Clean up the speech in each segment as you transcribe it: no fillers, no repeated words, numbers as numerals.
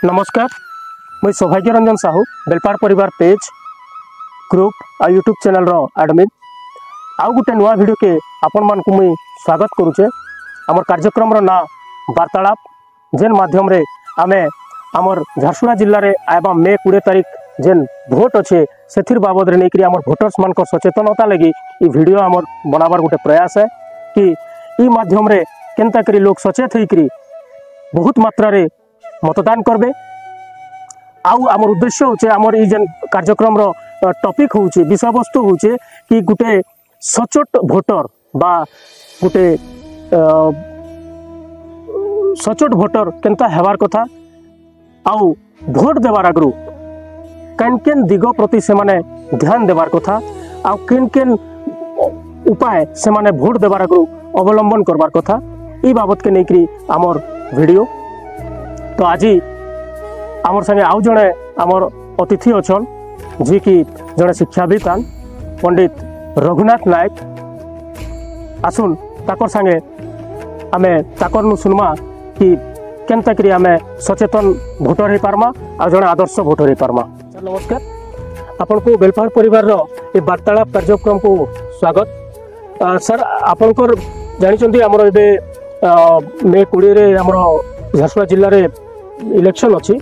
नमस्कार मुझ सौभाग्य रंजन साहू बेलपाड़ परिवार पेज ग्रुप आ यूट्यूब चैनल रो एडमिन आउ गोटे नुआ वीडियो के आपण मानकु मुई स्वागत करुचे। आमर कार्यक्रम रो ना वार्तालाप जेन माध्यम रे आमे आमर झारसुगुड़ा जिल्ला रे एवं मे 20 तारीख जेन भोट अच्छे से बाबद रे नहीं आमर भोटर्स मान सचेतनता लगी ये वीडियो आमर बनाबार गोटे प्रयास है कि ई माध्यम रे केनता करी लोग सचेत होइकरी बहुत मात्रा रे मतदान करबे। आउ आमर उद्देश्य होचे आमर ई जेन कार्यक्रम रो टॉपिक होचे विषय वस्तु होचे कि गुटे सचोट भोटर बा गुटे सचोट भोटर केनता हेबार कथा आउ भोट देवार आगरू केन केन दिग प्रति से माने ध्यान देवार कथा आउ केन केन उपाय से माने भोट देवार आगरू अवलंबन करबार कथा ई बाबत के नेकरी आमर वीडियो। तो आज आमर संगे आउ जड़े आमर अतिथि अच्छन जी कि जड़े शिक्षाविद पंडित रघुनाथ नायक आसुन ताकर संगे आमे ताकर नु सुनमा कि केनता करी आमे सचेतन भोटर हो पारमा आ जड़े आदर्श भोटर हो पारमा। सर नमस्कार आपन को बेलपाड़ परिवार रो ए वार्तालाप कार्यक्रम को स्वागत। सर आपनकर जानिचंती हमर एबे मे 20 रे हमर झारसुगुड़ा जिल्ला रे इलेक्शन अच्छी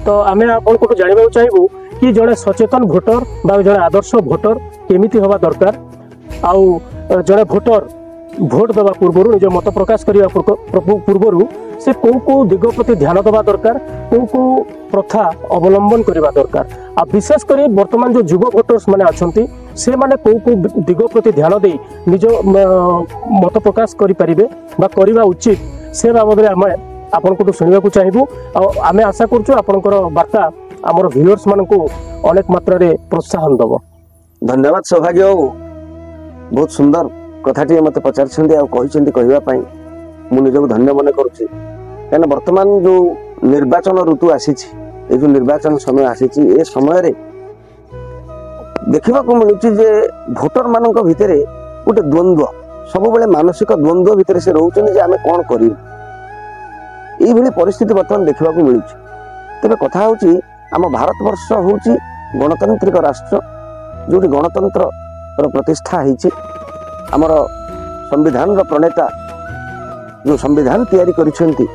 तो आम आपको जानवा चाहबू कि जड़े सचेतन भोटर बा जड़े आदर्श भोटर केमिति हवा दरकार आउ जड़े भोटर भोट देवा पूर्व निज मत प्रकाश करने पूर्व से कौ दिग प्रति ध्यान देवा दरकार कौ प्रथा अवलंबन करने दरकार आ विशेषकर वर्तमान जो युवा भोटर्स माने अच्छी से माने कौ दिग प्रति ध्यान दे निज मत प्रकाश करें करवा उचित से बाबद आपण को शुणा चाहबू आम आशा कर वार्ता आमर व्यूअर्स मान को अनेक मात्रा रे प्रोत्साहन दब। धन्यवाद सौभाग्य बाबू बहुत सुंदर कथाटी मत पचार मु निजक धन्य मन करुच्ची क्या वर्तमान जो निर्वाचन ऋतु आसी जो निर्वाचन समय आसी ए समय देखा मिलूँ जे भोटर मान भितर गोटे द्वंद्व सब मानसिक द्वंद्व भितर से रोचे आम कौन कर यही परिस्थिति बर्तमान देखा मिलूँ। तेरे कथा हूँ आम भारत वर्ष हूँ गणतांत्रिक राष्ट्र जो गणतंत्र प्रतिष्ठा होती आमर संविधान प्रणेता जो संविधान तैयारी करिसेंती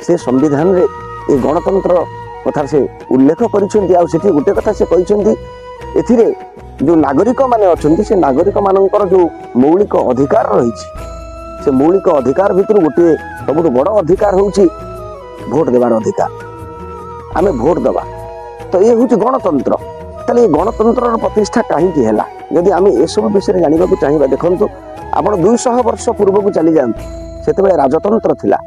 से संविधान रे ए गणतंत्र कथा से उल्लेख करिसेंती आ सेठी गुटे कथा से कहिसेंती एथिरे जो नागरिक माने अछंती से नागरिक मानकर जो मौलिक अधिकार रही से मौलिक अधिकार भितर गोटे सबुठ बड़ अधिकार होउची भोट देवार अधिकार आमे भोट देवा तो ये हूँ गणतंत्र ताले ये गणतंत्र प्रतिष्ठा कहीं है जदि आम ए सब विषय जानवा चाहिए देखो आप 200 वर्ष पूर्व को चली जाते से राजतंत्र थिला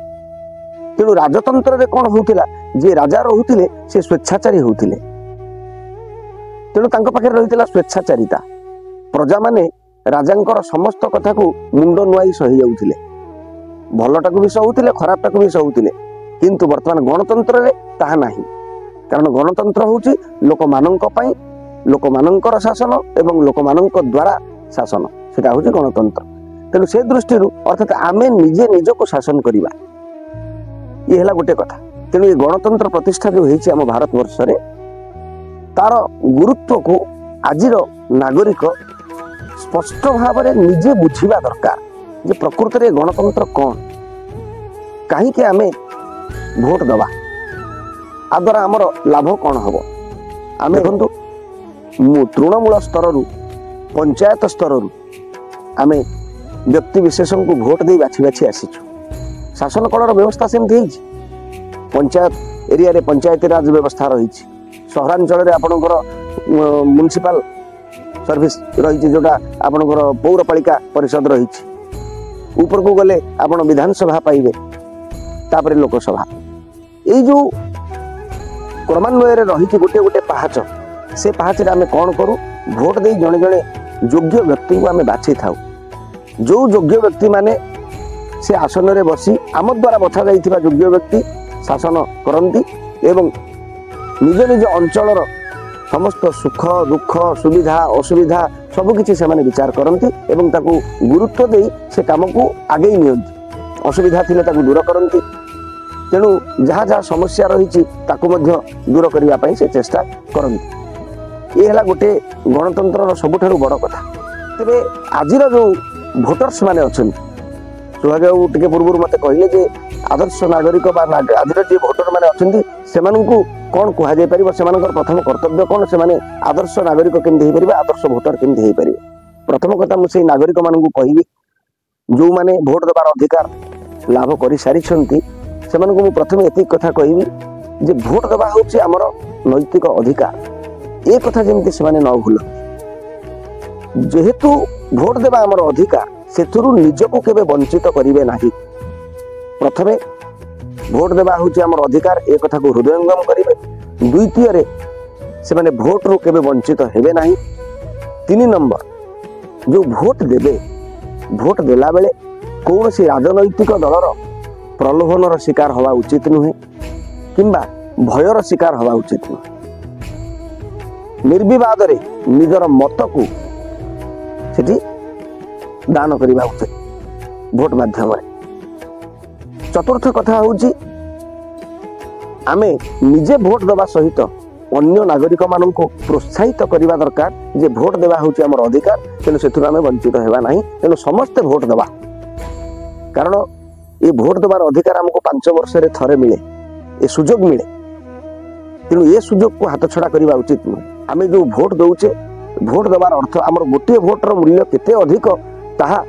तेणु राजतंत्र रे कौन होउथिला जे राजा रहुथिले से स्वेच्छाचारी होउथिले तेणु तांको पाखे रहिथिला स्वेच्छाचारिता प्रजा माने राजांकर समस्त कथा को मुंड नुआई सही जाउथिले भलटा को भी सहुथिले खराबटा को भी सहुथिले किंतु वर्तमान गणतंत्र रे ताहा नाही कारण गणतंत्र होउची लोक माननक पई लोक माननकर शासन एवं लोक माननक द्वारा शासन सेटा होउची गणतंत्र तेणु से दृष्टि अर्थात आमे निजे निज को शासन करवा ये है गोटे कथा तेणु ये गणतंत्र प्रतिष्ठा जो होती आम भारत वर्ष रे तार गुरुत्व को आजिर नागरिक स्पष्ट भाव में निजे बुझा दरकार जे प्रकृत में गणतंत्र कौन कहीं आम भोट दवा आ द्वारा आमर लाभ कौन हम आम देखु तृणमूल स्तर पंचायत स्तर आम व्यक्ति विशेष को भोट दे बाछी बाछी आसीचु शासन कलर व्यवस्था सेमती पंचायत एरिया रे पंचायती राज व्यवस्था रही सहरांचल रे आपणकर म्युनिसिपल सर्विस रही जोटा आपणकर पौरपालिका परिषद रही ऊपर को गले आपण विधानसभा पाइबे तापर लोकसभा ये जो क्रमान्वय रही गोटे गोटे पहाच से पहाच आम कौन करूँ भोट दे जड़े जड़े योग्य व्यक्ति को आम बाछी था जो योग्य व्यक्ति माने से आसन रे बसी आम द्वारा बछा जाइथिबा योग्य व्यक्ति शासन करती एवं निज निज अंचल समस्त सुख दुख सुविधा असुविधा सबकि से विचार करती एवं ताकू गुरुत्व दे से काम को आगे नियंती असुविधा थिले ताकू दूर करती तेणु जहाँ जहाँ समस्या रही दूर करने से चेष्टा करती। ये गोटे गणतंत्र सबुठ बड़ कथा। तेरे आज जो भोटर्स माने अच्छा सुहाग बाबू टे पूर्व मत कहले आदर्श नागरिक आज जो भोटर मैंने अच्छा से कौन कहुई पार से प्रथम कर्तव्य कौन से आदर्श नागरिक केमती हो पारे आदर्श भोटर केमती हो पारे। प्रथम कथा मुझे नागरिक मानू कहबी जो मैंने भोट देवार अधिकार लाभ कर सारी से प्रथम एति कथा कहबी जे भोट देवा हूँ आमर नैतिक अधिकार ए कथा जमी से न भूल जेहेतु भोट देवा आमर अधिकार से निजको केबे वंचित करेंगे ना। प्रथमे भोट देवा हूँ आमर अधिकार ए कथा को हृदयंगम करेंगे। द्वितीय से माने भोट रू केबे वंचित हेबे नाही। 3 नंबर जो भोट देवे भोट देला बेले कौन सी राजनैतिक दलर प्रलोभन शिकार हवा उचित नुहे किंबा भयर शिकार हवा उचित नुहे। निर्विवाद रे निजर मत को सेठी दान करवा उचित भोट माध्यम। चतुर्थ कथा होची आमे निजे भोट देवा सहित अन्य नागरिक मानू प्रोत्साहित करने दरकार जे भोट देवा हूँ आम अधिकार तेणु से वंचित होगा ना। तेणु समस्ते भोट देवा कारण ये भोट देवार अधिकार आमको 5 वर्ष थे मिले ये सुजोग मिले तेणु ये सुजोग को हाथ छड़ा करने उचित नुहे। आम जो भोट दौचे भोट देवार अर्थ आमर गोटे भोटर मूल्य केते अधिक ताहा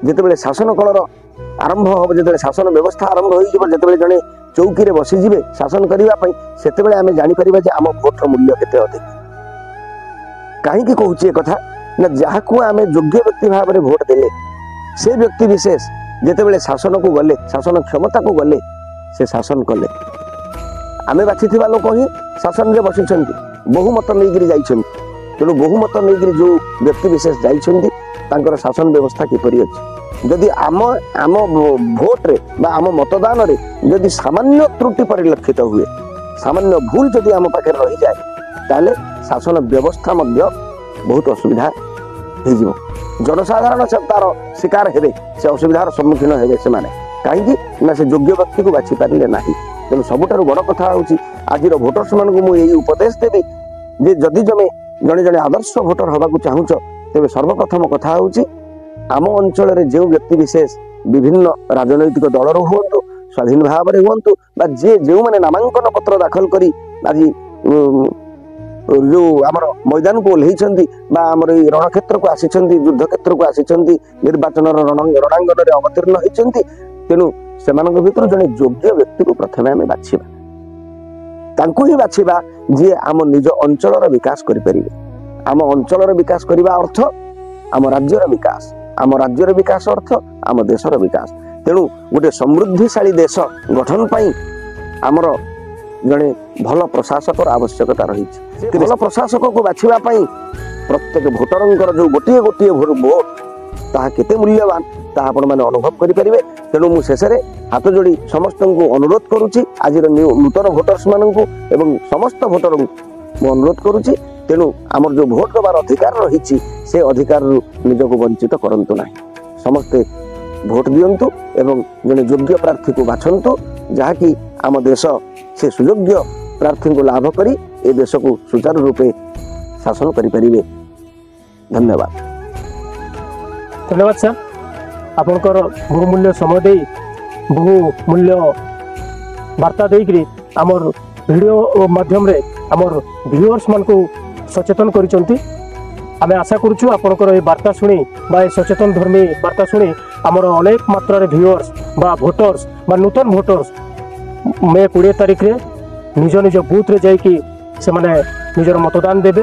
जितेबाला शासन कालर आरंभ हम जो शासन व्यवस्था आरंभ हो जड़े चौकी रे बसीजे शासन करने से आम जापर आम भोटर मूल्य केते अधिक। कहीं कहूँ कथा ना जहाँ को आम योग्य व्यक्ति भाव में भोट देले से व्यक्ति विशेष जितेबाला शासन को गले शासन क्षमता को गले से शासन कले आम बाछि लोक ही शासन में बसी बहुमत नहीं जाइछन। तेणु बहुमत नहीं जो व्यक्ति विशेष जाइछन शासन व्यवस्था किपरि अछि जदि आम आम भोट रे बा आम मतदान रे जदि सामान्य त्रुटि परिलक्षित हुए सामान्य भूल जदि आम पाखे रही जाए ताले शासन व्यवस्था मध्य बहुत असुविधा हो जनसाधारण से तार शिकार हेबे से असुविधार सम्मुखीन हेबे से माने कहीं से योग्य व्यक्ति को बाछि पारिले नाही। तेणु सबुठारु बड़ कथा होछि आज भोटर्स मानकु मु एई उपदेश देबी जे जदि जमे जड़े जड़े आदर्श भोटर हवाकू चाहूच तेरे सर्वप्रथम कथा होछि आम अंचल रे जो व्यक्ति विशेष विभिन्न राजनैतिक दलर हूँ स्वाधीन भाव में हूँ जे जो मैंने नामांकन पत्र दाखल करी आज जो आमर मैदान को ओह्लैछन्ति बा आमर रणक्षेत्र को आसिछन्ति युद्ध क्षेत्र को आसिछन्ति निर्वाचन रणांगन रे अवतीर्ण होइछन्ति। तेणु सेमानक भितर जने योग्य व्यक्ति को प्रथमे आमे बाछिबा तांको ही बाछिबा जे आम निज अंचलर विकास करि परिबे। आम अंचलर विकास करबा अर्थ आम राज्यर विकास आम राज्यर विकास अर्थ आम देशर विकास। तेणु गोटे समृद्धिशाली देश गठन पाई आमर जड़े भल प्रशासक आवश्यकता रही। भल प्रशासक को बाछिबा पाई प्रत्येक भोटरंकर जो गोटे गोटे भोट ताहा केते मूल्यवान ताहा आपण माने अनुभव करि परिबे। तेणु मु शेष रे हाथ जोड़ी समस्त को अनुरोध करुछि आज नूतन भोटर्स मानकु एवं समस्त भोटर मु अनुरोध करुछि तेणु आमर जो भोट देवार अधिकार रही से अधिकार निजको वंचित करंतु नाही। समस्ते भोट दियंतु एवं जने योग्य प्रार्थी को बाछंतु जहाँकि आम देश से सुयोग्य प्रार्थी को लाभ करी ए देश को सुचारू रूपे शासन करि परिबे। धन्यवाद। धन्यवाद सर आपनकर बहुमूल्य समय दे बहुमूल्य वार्ता देकरी आमर वीडियो माध्यम रे आमर व्यूअर्स मान को सचेतन करिसंती। आमे आशा करूछु आपनकर ए वार्ता सुनी बा ए सचेतन धर्मी वार्ता सुनी आमर अनेक मात्रा रे व्यूअर्स बा भोटर्स बा नूतन भोटर्स मे 20 तारिख रे निज निज बूथ रे जाई कि से माने निजर मतदान देबे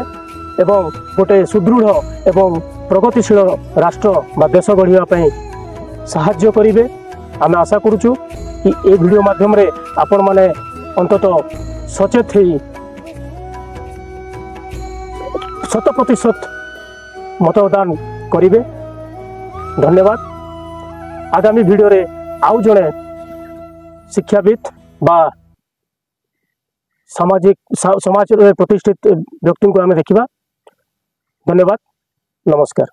एवं गोटे सुदृढ़ एवं प्रगतिशील राष्ट्र बा देश गढ़िया पई साहाय्य करिवे। आमे आशा करूछु कि ए वीडियो माध्यम रे आपण माने अंततः सचेत ही 100% मतदान करिवे। धन्यवाद। आगामी वीडियो रे आउ जणे शिक्षाविद बा सामाजिक समाज प्रतिष्ठित व्यक्ति को आमे देखिबा। धन्यवाद। नमस्कार।